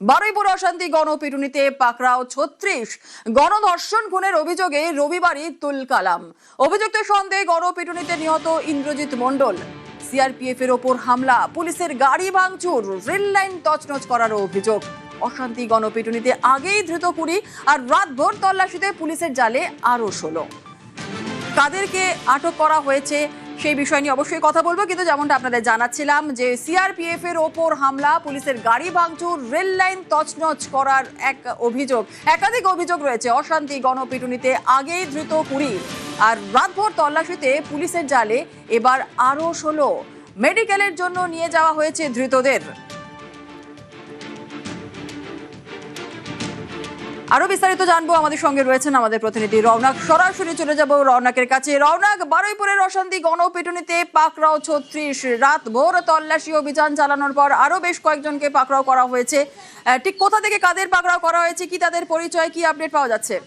বারুইপুর অশান্তি গণপিটুনিতে পাকড়াও ৩৬। গণধর্ষণ খুনের অভিযোগে রবিবারই তুলকালাম। অভিযুক্ত সন্দেহে গণপিটুনিতে নিহত ইন্দ্রজিৎ মণ্ডল। সিআরপিএফ এর ওপর হামলা, পুলিশের গাড়ি ভাঙচুর, রেল লাইন তছনছ করার অভিযোগ। অশান্তি গণপিটুনিতে আগেই ধৃত ২০ আর রাতভর তল্লাশিতে পুলিশের জালে আরো ১৬। কাদেরকে আটক করা হয়েছে সেই বিষয় নিয়ে অবশ্যই কথা বলবো, কিন্তু যেমনটা আপনাদের জানাচ্ছিলাম যে সিআরপিএফ এর ওপর হামলা, পুলিশের গাড়ি ভাঙচুর, রেল লাইন তছনছ করার একাধিক অভিযোগ রয়েছে। অশান্তি গণপিটুনিতে আগেই ধৃত ২০ আর রাতভর তল্লাশিতে পুলিশের জালে এবার আরো ১৬। মেডিকেলের জন্য নিয়ে যাওয়া হয়েছে ধৃতদের। আরো বিস্তারিত জানবো, আমাদের সঙ্গে রয়েছেন আমাদের প্রতিনিধি রওনাক। সরাসরি চলে যাব রওনাকের কাছে। রওনাক, বারুইপুরের অশান্তি গণপিটুনিতে পাকড়াও ৩৬। রাত ভোর তল্লাশি অভিযান চালানোর পর আরো বেশ কয়েকজনকে পাকড়াও করা হয়েছে। ঠিক কোথা থেকে কাদের পাকড়াও করা হয়েছে, কি তাদের পরিচয়, কি আপডেট পাওয়া যাচ্ছে?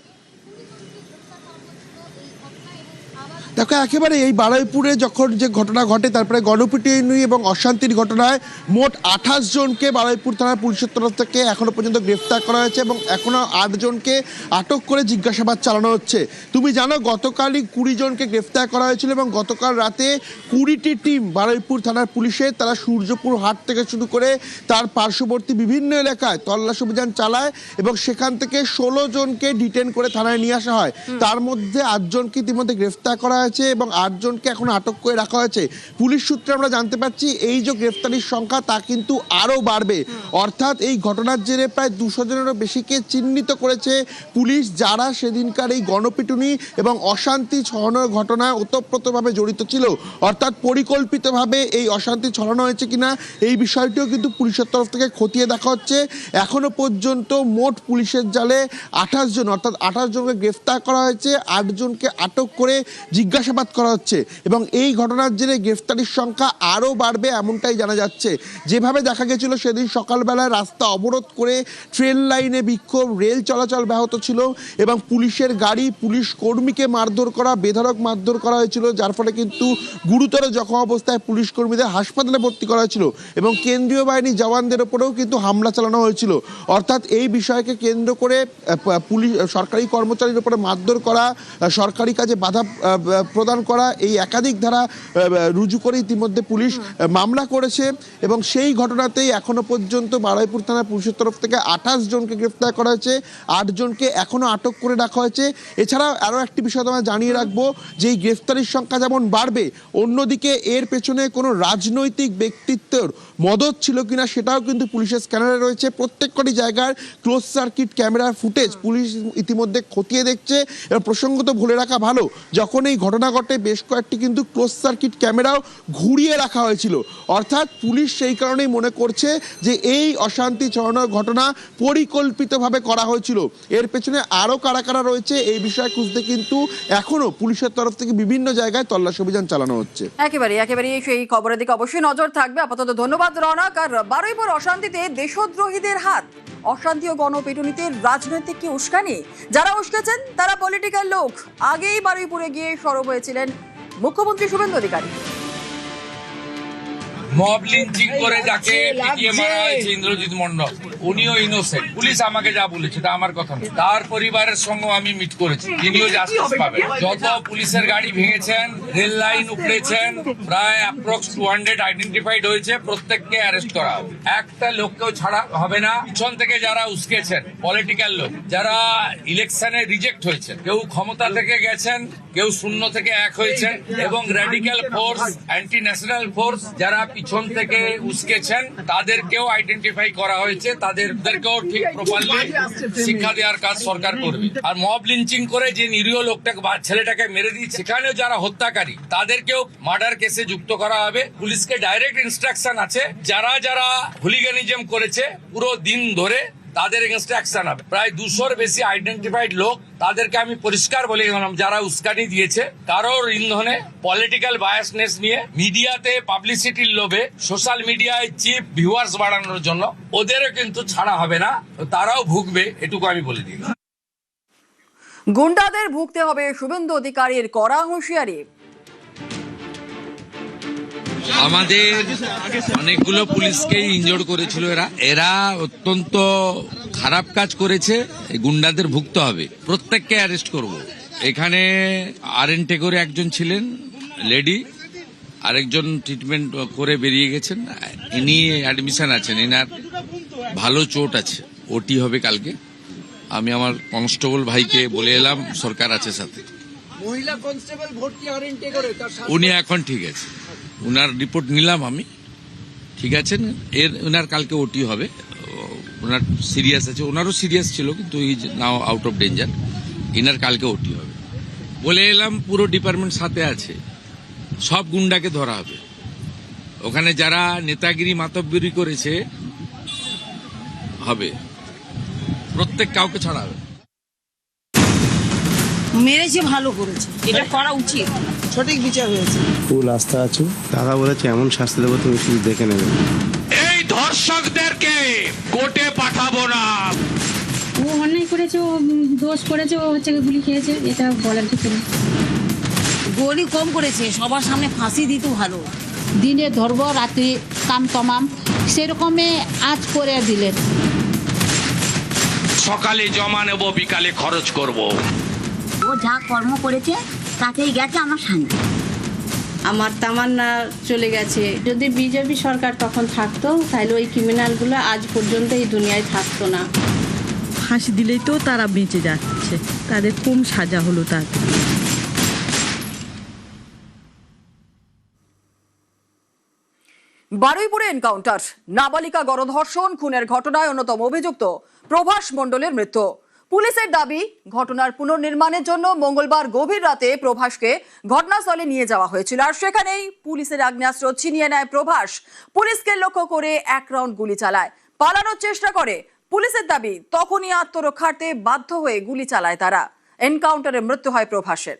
দেখো, একেবারে এই বারুইপুরে যখন যে ঘটনা ঘটে, তারপরে গণপিটুনি এবং অশান্তির ঘটনায় মোট ২৮ জনকে বারুইপুর থানার পুলিশের তরফ থেকে এখনো পর্যন্ত গ্রেফতার করা হয়েছে এবং এখনো ৮ জনকে আটক করে জিজ্ঞাসাবাদ চালানো হচ্ছে। তুমি জানো, গতকালই ২০ জনকে গ্রেফতার করা হয়েছিল এবং গতকাল রাতে ২০টি টিম বারুইপুর থানার পুলিশের, তারা সূর্যপুর হাট থেকে শুরু করে তার পার্শ্ববর্তী বিভিন্ন এলাকায় তল্লাশি অভিযান চালায় এবং সেখান থেকে ১৬ জনকে ডিটেন করে থানায় নিয়ে আসা হয়। তার মধ্যে ৮ জনকে ইতিমধ্যে গ্রেফতার করা হয়েছে এবং ৮ জনকে এখন আটক করে রাখা হয়েছে। পুলিশ সূত্রে আমরা জানতে পারছি এই যে গ্রেফতারির সংখ্যা তা কিন্তু আরো বাড়বে। অর্থাৎ এই ঘটনার জেরে প্রায় ২০০ জনেরও বেশিকে চিহ্নিত করেছে পুলিশ, যারা সেদিনকার এই গণপিটুনি এবং অশান্তি ছড়ানোর ঘটনায় ওতপ্রোতভাবে জড়িত ছিল। অর্থাৎ পরিকল্পিতভাবে এই অশান্তি ছড়ানো হয়েছে কিনা এই বিষয়টিও কিন্তু পুলিশের তরফ থেকে খতিয়ে দেখা হচ্ছে। এখনো পর্যন্ত মোট পুলিশের জালে ২৮ জন, অর্থাৎ ২৮ জনকে গ্রেফতার করা হয়েছে, ৮ জনকে আটক করে জিজ্ঞাসাবাদ করা হচ্ছে এবং এই ঘটনার জেরে গ্রেফতারির সংখ্যা আরও বাড়বে এমনটাই জানা যাচ্ছে। যেভাবে দেখা গেছিল সেদিন সকালবেলায় রাস্তা অবরোধ করে ট্রেন লাইনে বিক্ষোভ, রেল চলাচল ব্যাহত ছিল এবং পুলিশের গাড়ি, পুলিশ কর্মীকে মারধর করা, বেধড়ক মারধর করা হয়েছিল, যার ফলে কিন্তু গুরুতর জখম অবস্থায় পুলিশ কর্মীদের হাসপাতালে ভর্তি করা হয়েছিল এবং কেন্দ্রীয় বাহিনী জওয়ানদের ওপরেও কিন্তু হামলা চালানো হয়েছিল। অর্থাৎ এই বিষয়কে কেন্দ্র করে পুলিশ, সরকারি কর্মচারীর উপরে মারধর করা, সরকারি কাজে বাধা প্রদান করা, এই একাধিক ধারা রুজু করে ইতিমধ্যে পুলিশ মামলা করেছে এবং সেই ঘটনাতেই এখনো পর্যন্ত বারুইপুর থানা পুলিশের তরফ থেকে ২৮ জনকে গ্রেফতার করা হয়েছে, ৮ জনকে এখনো আটক করে রাখা হয়েছে। এছাড়াও আরও একটি বিষয় আমরা জানিয়ে রাখবো যে এই গ্রেফতারির সংখ্যা যেমন বাড়বে, অন্যদিকে এর পেছনে কোনো রাজনৈতিক ব্যক্তিত্বের মদত ছিল কিনা সেটাও কিন্তু পুলিশের স্ক্যানারে রয়েছে। প্রত্যেকটি জায়গার ক্লোজ সার্কিট ক্যামেরার ফুটেজ পুলিশ ইতিমধ্যে খতিয়ে দেখছে এবং প্রসঙ্গত বলে রাখা ভালো, যখন এই ঘটনা ঘটে বেশ কয়েকটি কিন্তু ক্লোজ সার্কিট ক্যামেরাও ঘুরিয়ে রাখা হয়েছিল। অর্থাৎ পুলিশ সেই কারণেই মনে করছে যে এই অশান্তি ছড়ানোর ঘটনা পরিকল্পিতভাবে করা হয়েছিল। এর পেছনে আরও কারা কারা রয়েছে এই বিষয়ে খুঁজতে কিন্তু এখনো পুলিশের তরফ থেকে বিভিন্ন জায়গায় তল্লাশি অভিযান চালানো হচ্ছে। একেবারে সেই খবরের দিকে অবশ্যই নজর থাকবে। আপাতত ধন্যবাদ রওনাক। আর বারুইপুর অশান্তিতে দেশদ্রোহীদের হাত, অশান্তি ও গণপিটুনিতে রাজনৈতিক কি উস্কানি? যারা উস্কেছেন তারা পলিটিক্যাল লোক। আগেই বারুইপুরে গিয়ে সরব হয়েছিলেন মুখ্যমন্ত্রী শুভেন্দু অধিকারী। মব লিঞ্চিং করে যাকে পিটিয়ে মারা হয়েছে ইন্দ্রজিৎ মণ্ডল, উনিও ইনোসেন্ট। পুলিশ আমাকে যা বলেছে এটা আমার কথা না, তার পরিবারের সঙ্গে আমি মিট করেছি, তিনিও জাস্টিস পাবেন। যত পুলিশের গাড়ি ভেঙেছেন, রেল লাইন উপড়েছেন, প্রায় অ্যাপ্রক্স 200 আইডেন্টিফাইড হয়েছে, প্রত্যেককে অ্যারেস্ট করা হবে। একটা লোককেও ছাড়া হবে না। পিছন থেকে যারা উস্কেছেন পলিটিক্যাল লোক, যারা ইলেকশনে রিজেক্ট হয়েছে, কেউ ক্ষমতা থেকে গেছেন, কেউ শূন্য থেকে ১ হয়েছেন এবং radical force, anti national force যারা পিছন থেকে উস্কেছেন তাদেরকেও আইডেন্টিফাই করা হয়েছে, তাদেরকেও ঠিক প্রপারলি শিক্ষা দেওয়ার কাজ সরকার করবে। আর মব লিঞ্চিং করে যে নিরীহ লোকটাকে বা ছেলেটাকে মেরে দিচ্ছে, সেখানেও যারা হত্যাকারী তাদেরকেও মার্ডার কেসে যুক্ত করা হবে। পুলিশকে ডাইরেক্ট ইনস্ট্রাকশন আছে, যারা যারা হুলিগানিজম করেছে পুরো দিন ধরে তাদের এগেনস্টে অ্যাকশন হবে। প্রায় 200-র বেশি আইডেন্টিফাইড লোক, তাদেরকে আমি পরিষ্কার বলে গেলাম যারা উস্কানি দিয়েছে, কারোর ইন্ধনে পলিটিক্যাল বায়াসনেস নিয়ে মিডিয়াতে পাবলিসিটির লোভে, সোশ্যাল মিডিয়ায় চিপ ভিউয়ার্স বাড়ানোর জন্য ওদেরও কিন্তু ছাড়া হবে না, তারাও ভুগবে, এটুকু আমি বলে দিই। গুন্ডাদের ভুগতে হবে শুভেন্দু অধিকারীর কড়া হুঁশিয়ারি। আমাদের অনেকগুলো পুলিশকেই ইনজোর্ড করেছিল এরা অত্যন্ত খারাপ কাজ করেছে, এই গুন্ডাদের ভুগতে হবে, প্রত্যেককে অ্যারেস্ট করব। এখানে আরএন টেগরে একজন ছিলেন লেডি, আরেকজন ট্রিটমেন্ট করে বেরিয়ে গেছেন, ইনি অ্যাডমিশন আছেন, এনার ভালো চোট আছে, ওটি হবে কালকে। আমি আমার কনস্টেবল ভাইকে বলে এলাম, সরকার আছে সাথে। মহিলা কনস্টেবল ভর্তি আরএন টেগরে, তার উনি এখন ঠিক আছে, উনার রিপোর্ট নিলাম আমি, ঠিক আছেন। উনার কালকে ওটি হবে, ওনার সিরিয়াস আছে, ওনারও সিরিয়াস ছিল কিন্তু is now out of danger. Inner কালকে ওটি হবে বলে এলাম, পুরো ডিপার্টমেন্ট সাথে আছে, সব গুন্ডাকে ধরা হবে। ওখানে যারা নেতাগিরি মাতব্বরি করেছে হবে, প্রত্যেক কাউকে ছাড়া হবে। মেরেছে, ভালো করেছে, এটা করা উচিত, সঠিক বিচার হয়েছে। ফুল আস্থা আছে, দাদা বলেছে এমন শাস্তি দেবো তুমি শুধু দেখে নেবে। এই ধর্ষকদেরকে কোর্টে পাঠাবো না। ও অন্যায় করেছে, ও দোষ করেছে, ও হচ্ছে গুলি খেয়েছে, এটা বলার কিছু নেই। গলি কম করেছে, সবার সামনে ফাঁসি দিত ভালো। দিনে ধরবো, রাত্রি কাম তমাম, সেরকমে আজ করে দিলেন। সকালে জমা নেব, বিকালে খরচ করব। ও যা কর্ম করেছে তাতেই গেছে আমার শান্তি। আমার তামান্না চলে গেছে। যদি বিজেপি সরকার তখন থাকতো তাহলে ওই ক্রিমিনালগুলো আজ পর্যন্ত এই দুনিয়ায় থাকতো না। ফাঁসি দিলেই তো তারা বেঁচে যাচ্ছে, তাদের কম সাজা হলো তার। বারুইপুরে এনকাউন্টার, নাবালিকা গণধর্ষণ খুনের ঘটনায় অন্যতম অভিযুক্ত প্রভাস মণ্ডলের মৃত্যু। পুলিশের দাবি, ঘটনার পুনর্নির্মাণের জন্য মঙ্গলবার গভীর রাতে প্রভাসকে ঘটনাস্থলে নিয়ে যাওয়া হয়েছিল, আর সেখানেই পুলিশের আগ্নেয়াস্ত্র ছিনিয়ে নেয় প্রভাস। পুলিশকে লক্ষ্য করে এক রাউন্ড গুলি চালায়, পালানোর চেষ্টা করে। পুলিশের দাবি, তখনই আত্মরক্ষার্থে বাধ্য হয়ে গুলি চালায় তারা। এনকাউন্টারে মৃত্যু হয় প্রভাসের।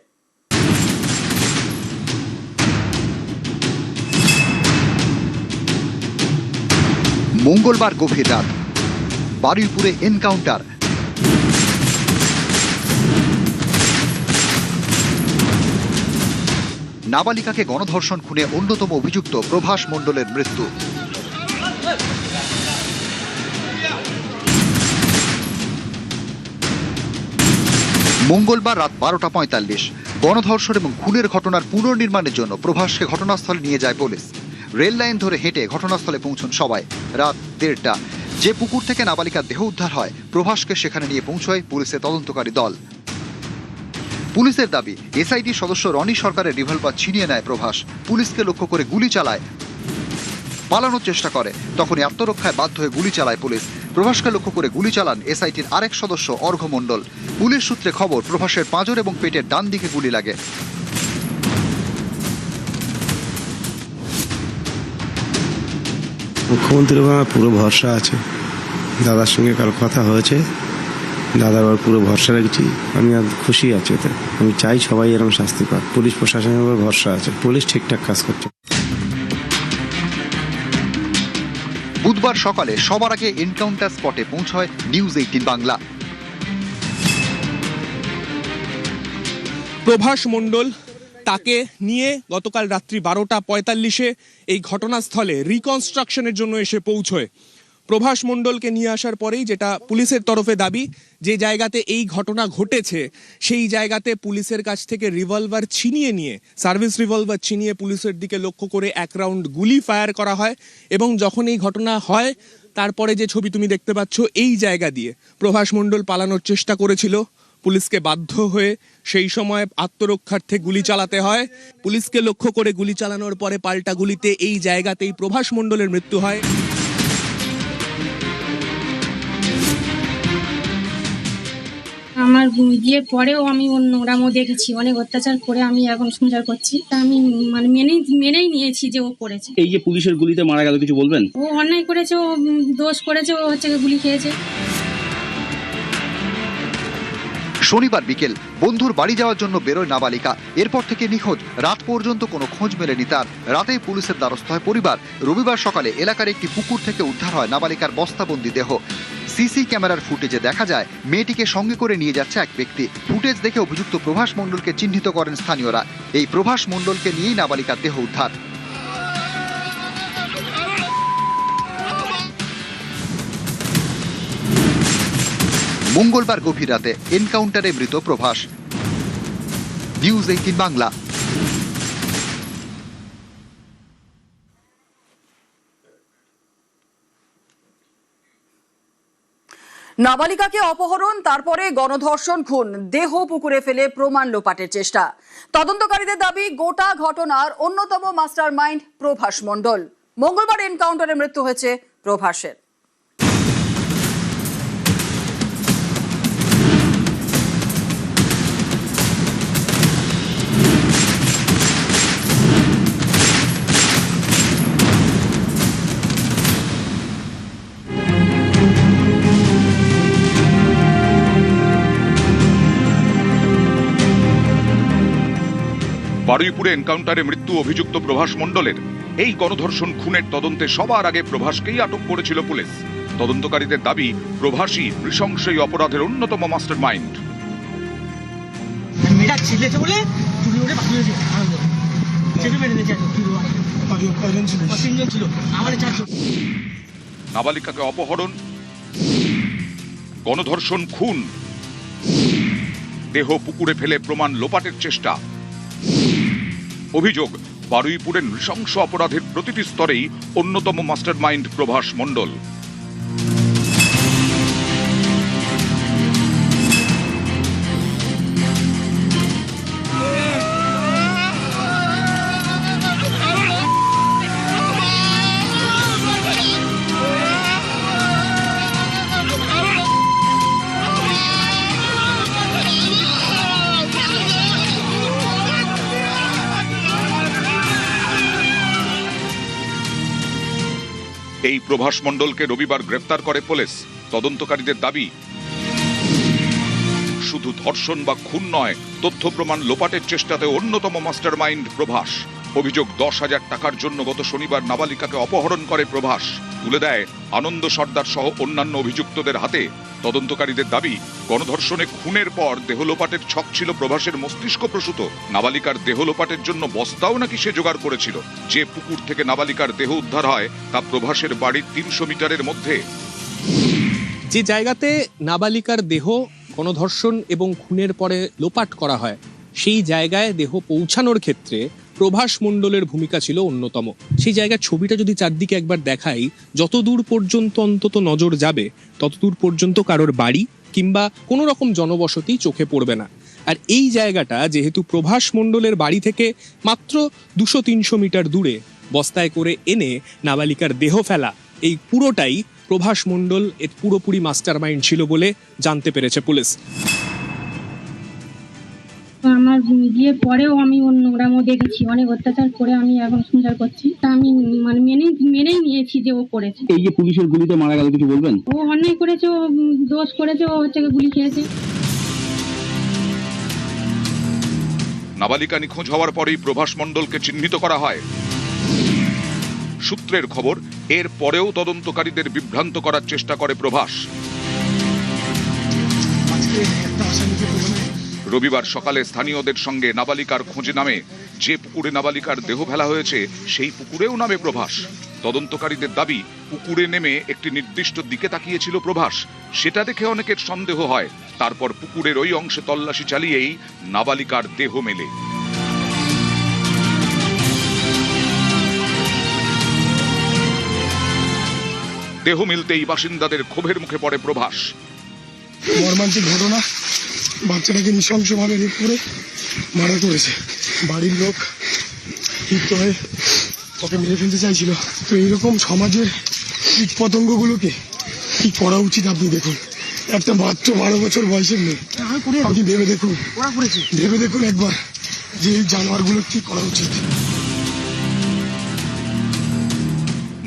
মঙ্গলবার গভীর রাত, বারুইপুরে এনকাউন্টার। নাবালিকাকে গণধর্ষণ খুনে অন্যতম অভিযুক্ত প্রভাস মণ্ডলের মৃত্যু। মঙ্গলবার রাত 12:45 গণধর্ষণ এবং খুনের ঘটনার পুনর্নির্মাণের জন্য প্রভাসকে ঘটনাস্থলে নিয়ে যায় পুলিশ। রেল লাইন ধরে হেঁটে ঘটনাস্থলে পৌঁছন সবাই। রাত 1:30 যে পুকুর থেকে নাবালিকার দেহ উদ্ধার হয়, প্রভাসকে সেখানে নিয়ে পৌঁছয় পুলিশের তদন্তকারী দল। পুলিশের দাবি, এসআইটি সদস্য রনি সরকারের রিভলভার ছিনিয়ে নেয় প্রভাস, পুলিশকে লক্ষ্য করে গুলি চালায়, পালানোর চেষ্টা করে। তখনই আত্মরক্ষায় বাধ্য হয়ে গুলি চালায় পুলিশ। প্রভাসকে লক্ষ্য করে গুলি চালান এসআইটির আরেক সদস্য অর্ঘ্য মণ্ডল। পুলিশ সূত্রে খবর, প্রভাসের পাঁজর এবং পেটের ডান দিকে গুলি লাগে। মুখ্যমন্ত্রীর উপর আমার পুরো ভরসা আছে। দাদার সঙ্গে কাল কথা হয়েছে, দাদার উপর পুরো ভরসা রেখেছি। আমি খুশি আছি এতে। আমি চাই সবাই এরকম শাস্তি পাক। পুলিশ প্রশাসনের উপর ভরসা আছে, পুলিশ ঠিকঠাক কাজ করছে। বুধবার সকালে সবার আগে এনকাউন্টার স্পটে পৌঁছয় নিউজ 18 বাংলা। প্রভাস মণ্ডল, তাকে নিয়ে গতকাল রাত্রি 12:45 এই ঘটনাস্থলে রিকনস্ট্রাকশনের জন্য এসে পৌঁছয়। প্রভাস মণ্ডলকে নিয়ে আসার পরেই যেটা পুলিশের তরফে দাবি, যে জায়গাতে এই ঘটনা ঘটেছে সেই জায়গাতে পুলিশের কাছ থেকে রিভলভার ছিনিয়ে নিয়ে, সার্ভিস রিভলভার ছিনিয়ে পুলিশের দিকে লক্ষ্য করে এক রাউন্ড গুলি ফায়ার করা হয়। এবং যখন এই ঘটনা হয় তারপরে যে ছবি তুমি দেখতে পাচ্ছ, এই জায়গা দিয়ে প্রভাস মণ্ডল পালানোর চেষ্টা করেছিল, পুলিশকে বাধ্য হয়ে সেই সময় আত্মরক্ষার্থে গুলি চালাতে হয়। পুলিশকে লক্ষ্য করে গুলি চালানোর পরে পাল্টা গুলিতে এই জায়গাতেই প্রভাস মণ্ডলের মৃত্যু হয়। আমার বিয়ের পরেও আমি নোংরামও দেখেছি, অনেক অত্যাচার করে আমি এখন সংসার করছি, তা আমি মানে মেনেই নিয়েছি যে ও করেছে। এই যে পুলিশের গুলিতে মারা গেল, কিছু বলবেন? ও অন্যায় করেছে, ও দোষ করেছে, ও হচ্ছে গুলি খেয়েছে। শনিবার বিকেল বন্ধুর বাড়ি যাওয়ার জন্য বেরোয় নাবালিকা। এরপর থেকে নিখোঁজ, রাত পর্যন্ত কোনো খোঁজ মেলেনি তার। রাতেই পুলিশের দ্বারস্থ হয় পরিবার। রবিবার সকালে এলাকার একটি পুকুর থেকে উদ্ধার হয় নাবালিকার বস্তাবন্দি দেহ। সিসি ক্যামেরার ফুটেজে দেখা যায় মেয়েটিকে সঙ্গে করে নিয়ে যাচ্ছে এক ব্যক্তি। ফুটেজ দেখে অভিযুক্ত প্রভাস মণ্ডলকে চিহ্নিত করেন স্থানীয়রা। এই প্রভাস মণ্ডলকে নিয়েই নাবালিকার দেহ উদ্ধার। মঙ্গলবার গভীর রাতে এনকাউন্টারে মৃত প্রভাস। নিউজ 18 বাংলা। নাবালিকাকে অপহরণ, তারপরে গণধর্ষণ, খুন, দেহ পুকুরে ফেলে প্রমাণ লোপাটের চেষ্টা। তদন্তকারীদের দাবি গোটা ঘটনার অন্যতম মাস্টারমাইন্ড প্রভাস মণ্ডল। মঙ্গলবার এনকাউন্টারে মৃত্যু হয়েছে প্রভাসের। বারুইপুরে এনকাউন্টারে মৃত্যু অভিযুক্ত প্রভাস মণ্ডলের। এই গণধর্ষণ খুনের তদন্তে সবার আগে প্রভাসকেই আটক করেছিল পুলিশ। তদন্তকারীদের দাবি প্রভাসই নৃশংস এই অপরাধের অন্যতম মাস্টারমাইন্ড। নাবালিকাকে অপহরণ, গণধর্ষণ, খুন, দেহ পুকুরে ফেলে প্রমাণ লোপাটের চেষ্টা। অভিযোগ, বারুইপুরের নৃশংস অপরাধের প্রতিটি স্তরেই অন্যতম মাস্টারমাইন্ড প্রভাস মণ্ডল। এই প্রভাস মণ্ডলকে রবিবার গ্রেফতার করে পুলিশ। তদন্তকারীদের দাবি, শুধু ধর্ষণ বা খুন নয়, তথ্য প্রমাণ লোপাটের চেষ্টাতে অন্যতম মাস্টারমাইন্ড প্রভাস। অভিযোগ, 10,000 টাকার জন্য গত শনিবার নাবালিকাকে অপহরণ করে প্রভাস, তুলে দেয় আনন্দ সর্দার সহ অন্যান্য অভিযুক্তদের হাতে। তদন্তকারীদের দাবি, গণধর্ষণে খুনের পর দেহ লোপাটের ছক ছিল প্রভাসের মস্তিষ্ক প্রসূত। নাবালিকার দেহ লোপাটের জন্য বস্তাও নাকি সে জোগাড় করেছিল। যে পুকুর থেকে নাবালিকার দেহ উদ্ধার হয় তা প্রভাসের বাড়ির 300 মিটারের মধ্যে। যে জায়গাতে নাবালিকার দেহ গণধর্ষণ এবং খুনের পরে লোপাট করা হয়, সেই জায়গায় দেহ পৌঁছানোর ক্ষেত্রে প্রভাস মণ্ডলের ভূমিকা ছিল অন্যতম। সেই জায়গার ছবিটা যদি চারদিকে একবার দেখাই, যতদূর পর্যন্ত অন্তত নজর যাবে ততদূর পর্যন্ত কারোর বাড়ি কিংবা কোনো রকম জনবসতি চোখে পড়বে না। আর এই জায়গাটা যেহেতু প্রভাস মণ্ডলের বাড়ি থেকে মাত্র 200-300 মিটার দূরে, বস্তায় করে এনে নাবালিকার দেহ ফেলা, এই পুরোটাই প্রভাস মণ্ডল এর পুরোপুরি মাস্টারমাইন্ড ছিল বলে জানতে পেরেছে পুলিশ। আমার বিয়ের পরেও আমি ওর নোংরামো দেখেছি, অনেক অত্যাচার করে আমি এখন সংসার করছি। তা আমি মানে মেনেই নিয়েছি যে ও করেছে। এই যে পুলিশের গুলিতে মারা গেল, কিছু বলবেন? ও অন্যায় করেছে, ও দোষ করেছে, ও হচ্ছে গুলি খেয়েছে। নাবালিকা নিখোঁজ হওয়ার পরেই প্রভাস মণ্ডলকে চিহ্নিত করা হয়। সূত্রের খবর, এর পরেও তদন্তকারীদের বিভ্রান্ত করার চেষ্টা করে প্রভাস। রবিবার সকালে স্থানীয়দের সঙ্গে নাবালিকার খোঁজে নামে। যে পুকুরে নাবালিকার দেহ ফেলা হয়েছে সেই পুকুরেও নামে প্রভাস। তদন্তকারীদের দাবি, পুকুরে নেমে একটি নির্দিষ্ট দিকে তাকিয়েছিল প্রভাস। সেটা দেখে অনেকের সন্দেহ হয়। তারপর পুকুরের ওই অংশে তল্লাশি চালিয়েই নাবালিকার দেহ মেলে। দেহ মিলতেই বাসিন্দাদের ক্ষোভের মুখে পড়ে প্রভাস। মর্মান্তিক ঘটনা, বাচ্চাটাকে নৃশংসভাবে রেপ করে মারা করেছে। বাড়ির লোক ক্ষিপ্ত হয়ে ওকে মেরে ফেলতে চাইছিল। তো এইরকম সমাজের কীট পতঙ্গগুলোকে কি করা উচিত আপনি দেখুন। একটা মাত্র 12 বছর বয়সের মেয়ে, আপনি ভেবে দেখুন একবার যে এই জানোয়ারগুলোর কি করা উচিত।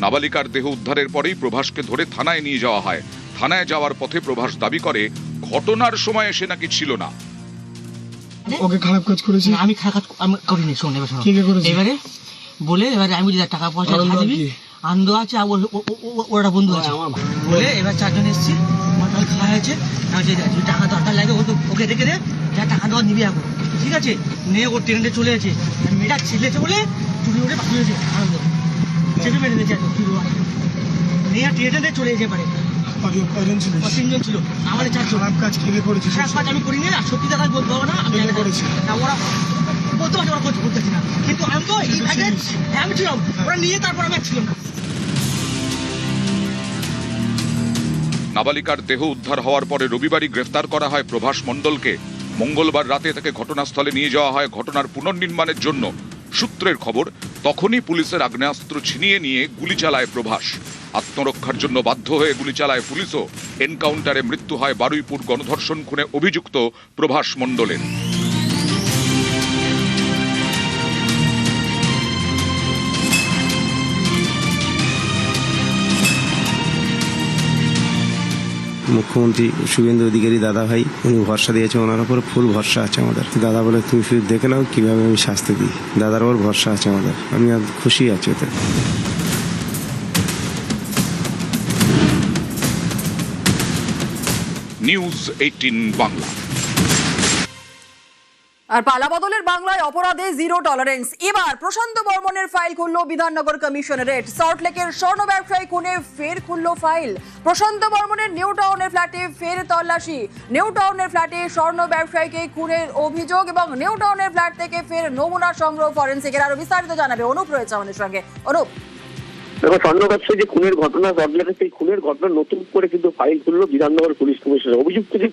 নাবালিকার দেহ উদ্ধারের পরেই প্রভাসকে ধরে থানায় নিয়ে যাওয়া হয়। থানায় যাওয়ার পথে প্রভাস দাবি করে ঘটনার সময় সে নাকি ছিল না। ওকে খারাপ কাজ করেছি আমি, খারাপ আমি করিনি। শোন এবার শোন, এবারে বলে এবারে আমি যদি টাকা পয়সা দিবি, আনন্দ আছে আর ওরা বন্ধু আছে বলে এবার 4 জন এসেছি। আমার তাহলে খাওয়া হয়েছে, টাকা দরকার লাগে ওকে রেখে দে, যা টাকা দেওয়া নিবি এখন, ঠিক আছে? নিয়ে ও ট্রেনে চলে গেছে। মেয়েটা ছেলেছে বলে চুরি ওঠে পাঠিয়েছে আনন্দ, চেপে মেরে দিয়েছে নিয়ে ট্রেনে চলে যেতে পারে। কয়জন ছিল? 3 জন ছিল, আমাদের 4 জন। খারাপ কাজ কে করেছে? খারাপ কাজ আমি করিনি, আর সত্যি কথা বলতে পারবো না, আমি করেছি না, ওরা বলতে পারছে ওরা করতেছি না, কিন্তু আমি তো এই ভাগে আমি ছিলাম, ওরা নিয়ে তারপর আমি ছিলাম না। নাবালিকার দেহ উদ্ধার হওয়ার পরে রবিবারই গ্রেফতার করা হয় প্রভাস মণ্ডলকে। মঙ্গলবার রাতে তাকে ঘটনাস্থলে নিয়ে যাওয়া হয় ঘটনার পুনর্নির্মাণের জন্য। সূত্রের খবর, তখনই পুলিশের আগ্নেয়াস্ত্র ছিনিয়ে নিয়ে গুলি চালায় প্রভাস। আত্মরক্ষার জন্য বাধ্য হয়ে গুলি চালায় পুলিশও। এনকাউন্টারে মৃত্যু হয় বারুইপুর গণধর্ষণ খুনে অভিযুক্ত প্রভাস মণ্ডলের। মুখ্যমন্ত্রী শুভেন্দু অধিকারী দাদা ভাই উনি ভরসা দিয়েছে, ওনার উপর ফুল ভরসা আছে আমাদের। দাদা বলে তুমি শুধু দেখে নাও কিভাবে আমি শাস্তি দিই, দাদার উপর ভরসা আছে আমাদের, আমি আর খুশি আছি ওতে। নিউজ 18 বাংলা। আর পালাবদলের বাংলায় অপরাধে জিরো টলারেন্স। এবার প্রশান্ত বর্মনের ফাইল খুলল বিধাননগর কমিশনারেট। সল্টলেকের স্বর্ণ ব্যবসায়ী খুনে ফের খুলল ফাইল। প্রশান্ত বর্মনের নিউ টাউনের ফ্ল্যাটে ফের তল্লাশি। নিউ টাউনের ফ্ল্যাটে স্বর্ণ ব্যবসায়ীকে খুনের অভিযোগ এবং নিউ টাউনের ফ্ল্যাট থেকে ফের নমুনা সংগ্রহ ফরেন্সিকের। আরো বিস্তারিত জানাবে অনুপ রয়েছে আমাদের সঙ্গে। অনুপ, দেখো, স্বর্ণ ব্যবসায়ী যে খুনের ঘটনা ঘটলে সেই খুনের ঘটনা নতুন করে কিন্তু ফাইল খুলল বিধাননগর পুলিশ কমিশনার। অভিযুক্ত যে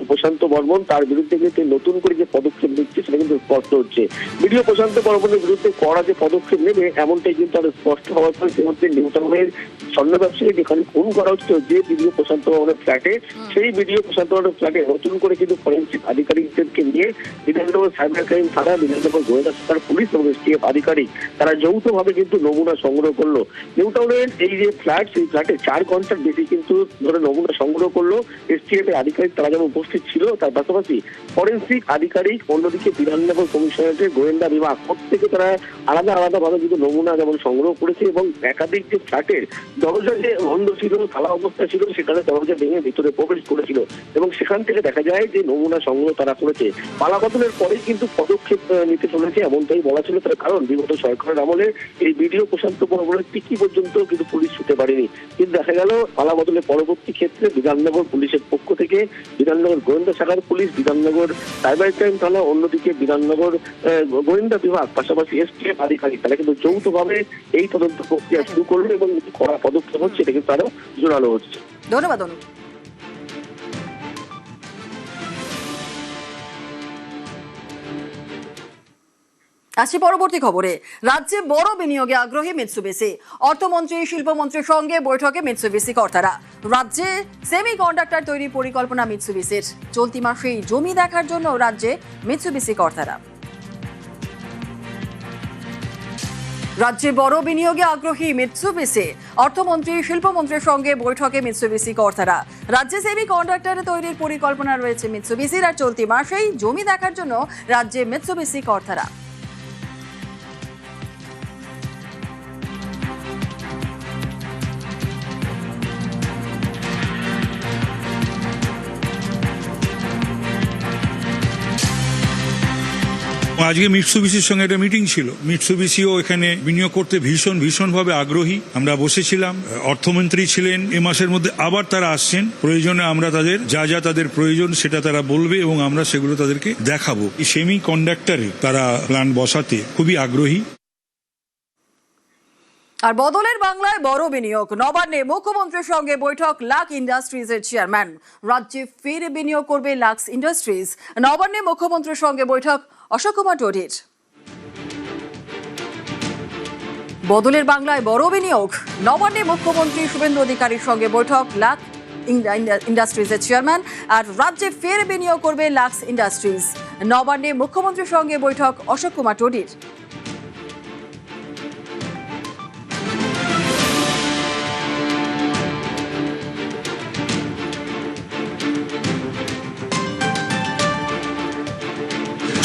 প্রশান্ত বর্মন, তার বিরুদ্ধে কিন্তু নতুন করে যে পদক্ষেপ নিচ্ছে সেটা কিন্তু স্পষ্ট হচ্ছে। বিডিও প্রশান্ত বর্মনের বিরুদ্ধে কড়া যে পদক্ষেপ নেবে এমনটাই কিন্তু আরো স্পষ্ট হওয়ার পর ইতিমধ্যে নিউ টাউনের স্বর্ণ ব্যবসায়ী যেখানে খুন করা হচ্ছে যে বিডিও প্রশান্ত বর্মনের ফ্ল্যাটে, সেই বিডিও প্রশান্ত বর্মনের ফ্ল্যাটে নতুন করে কিন্তু ফরেন্সিক আধিকারিকদেরকে নিয়ে বিধাননগর সাইবার ক্রাইম থানা, বিধাননগর গোয়েন্দা শাখার পুলিশ এবং এসটিএফ আধিকারিক তারা যৌথভাবে কিন্তু নমুনা সংগ্রহ করলো। নিউ টাউনের এই যে ফ্ল্যাট, সেই ফ্ল্যাটে 4 ঘন্টার বেশি কিন্তু ধরে নমুনা সংগ্রহ করলো এসটিএফ এর আধিকারিক, তারা যেমন উপস্থিত ছিল তার পাশাপাশি ফরেন্সিক আধিকারিক, অন্যদিকে বিধাননগর কমিশনারেটের গোয়েন্দা বিভাগ, প্রত্যেকে তারা আলাদা আলাদা ভাবে কিন্তু নমুনা যেমন সংগ্রহ করেছে এবং একাধিক যে ফ্ল্যাটের দরজা যে বন্ধ ছিল, খালা অবস্থা ছিল, সেখানে দরজা ভেঙে ভিতরে প্রবেশ করেছিল এবং সেখান থেকে দেখা যায় যে নমুনা সংগ্রহ তারা করেছে। পালাবদলের পরেই কিন্তু পদক্ষেপ নিতে চলেছে এমনটাই বলা ছিল, তার কারণ বিগত সরকারের আমলে এই বিডিও প্রশান্ত বর্মনের টিকি পর্যন্ত কিন্তু পুলিশ ছুটে পারেনি। কিন্তু দেখা গেল পালাবদলের পরবর্তী ক্ষেত্রে বিধাননগর পুলিশের পক্ষ থেকে বিধাননগর গোয়েন্দা শাখার পুলিশ, বিধাননগর সাইবার ক্রাইম থানা, অন্যদিকে বিধাননগর গোয়েন্দা বিভাগ, পাশাপাশি এসটিএফ আধিকারিক তারা কিন্তু যৌথভাবে এই তদন্ত প্রক্রিয়া শুরু করলো এবং কড়া পদক্ষেপ হচ্ছে এটা কিন্তু আরো জোরালো হচ্ছে। ধন্যবাদ অনুপ। আসি পরবর্তী খবরে। রাজ্যে বড় বিনিয়োগে আগ্রহী মিৎসুবিসি। অর্থমন্ত্রী, শিল্পমন্ত্রীর সঙ্গে বৈঠকে মিৎসুবিসি কর্তারা। রাজ্যে সেমি কন্ডাক্টর তৈরির পরিকল্পনা মিৎসুবিসির। চলতি মাসেই জমি দেখার জন্য রাজ্যে মিৎসুবিসি কর্তারা। রাজ্যে বড় বিনিয়োগে আগ্রহী মিৎসুবিসি। অর্থমন্ত্রী, শিল্পমন্ত্রীর সঙ্গে বৈঠকে মিৎসুবিসি কর্তারা। রাজ্যে সেমি কন্ডাক্টর তৈরির পরিকল্পনা রয়েছে মিৎসুবিসির, আর চলতি মাসেই জমি দেখার জন্য রাজ্যে মিৎসুবিসি কর্তারা। আজকে মিৎসুবিসির সঙ্গে একটা মিটিং ছিল। মিৎসুবিসিও এখানে বিনিয়োগ করতে ভীষণভাবে আগ্রহী। আমরা বসেছিলাম, অর্থমন্ত্রী ছিলেন। এ মাসের মধ্যে আবার তারা আসছেন। প্রয়োজনে আমরা তাদের যা তাদের প্রয়োজন সেটা তারা বলবে এবং আমরা সেগুলো তাদেরকে দেখাবো। সেমি কন্ডাক্টরে তারা প্ল্যান্ট বসাতে খুবই আগ্রহী। আর বদলের বাংলায় বড় বিনিয়োগ। নবান্নে মুখ্যমন্ত্রীর সঙ্গে বৈঠক লাক ইন্ডাস্ট্রিজের চেয়ারম্যান। রাজ্যে ফের বিনিয়োগ করবে লাক্স ইন্ডাস্ট্রিজ। নবান্নে মুখ্যমন্ত্রীর সঙ্গে বৈঠক অশোক কুমার টোডির। বদলের বাংলায় বড় বিনিয়োগ। নবান্নে মুখ্যমন্ত্রী শুভেন্দু অধিকারীর সঙ্গে বৈঠক লাক ইন্ডাস্ট্রিজের চেয়ারম্যান। আর রাজ্যে ফের বিনিয়োগ করবে লাক্স ইন্ডাস্ট্রিজ। নবান্নে মুখ্যমন্ত্রীর সঙ্গে বৈঠক অশোক কুমার টোডির।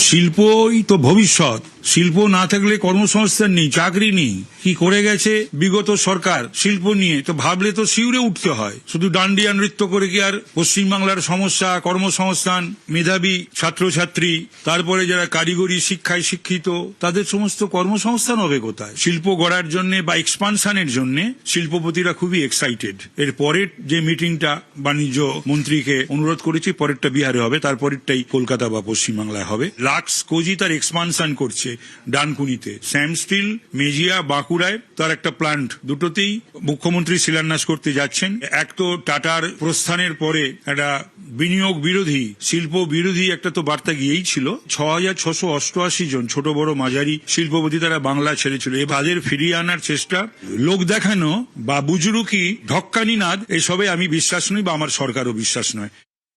শিল্পই তো ভবিষ্যৎ। শিল্প না থাকলে কর্মসংস্থান নেই, চাকরি নেই। কি করে গেছে বিগত সরকার শিল্প নিয়ে, তো ভাবলে তো শিউরে উঠতে হয়। শুধু ডান্ডিয়া নৃত্য করে কি আর পশ্চিমবাংলার সমস্যা, কর্মসংস্থান, মেধাবী ছাত্রছাত্রী, তারপরে যারা কারিগরি শিক্ষায় শিক্ষিত, তাদের সমস্ত কর্মসংস্থান হবে কোথায়? শিল্প গড়ার জন্য বা এক্সপানশনের জন্য শিল্পপতিরা খুবই এক্সাইটেড। এর পরের যে মিটিংটা বাণিজ্য মন্ত্রীকে অনুরোধ করেছি, পরেরটা বিহারে হবে, তারপরেরটাই কলকাতা বা পশ্চিমবাংলায় হবে। লাক্স কোজি তার এক্সপানশন করছে ডানকুনিতে, স্যাম স্টিল মেজিয়া বাঁকুড়ায় তার একটা প্লান্ট, দুটোতেই মুখ্যমন্ত্রী শিলান্যাস করতে যাচ্ছেন। এক তো টাটার প্রস্থানের পরে একটা বিনিয়োগ বিরোধী, শিল্প বিরোধী একটা তো বার্তা গিয়েই ছিল। 6,688 জন ছোট বড় মাঝারি শিল্পপতি তারা বাংলা ছেড়েছিল। এ তাদের ফিরিয়ে আনার চেষ্টা, লোক দেখানো বা বুজুরুকি ঢক্কানি নাদ, এসবে আমি বিশ্বাস নই বা আমার সরকারও বিশ্বাস নয়।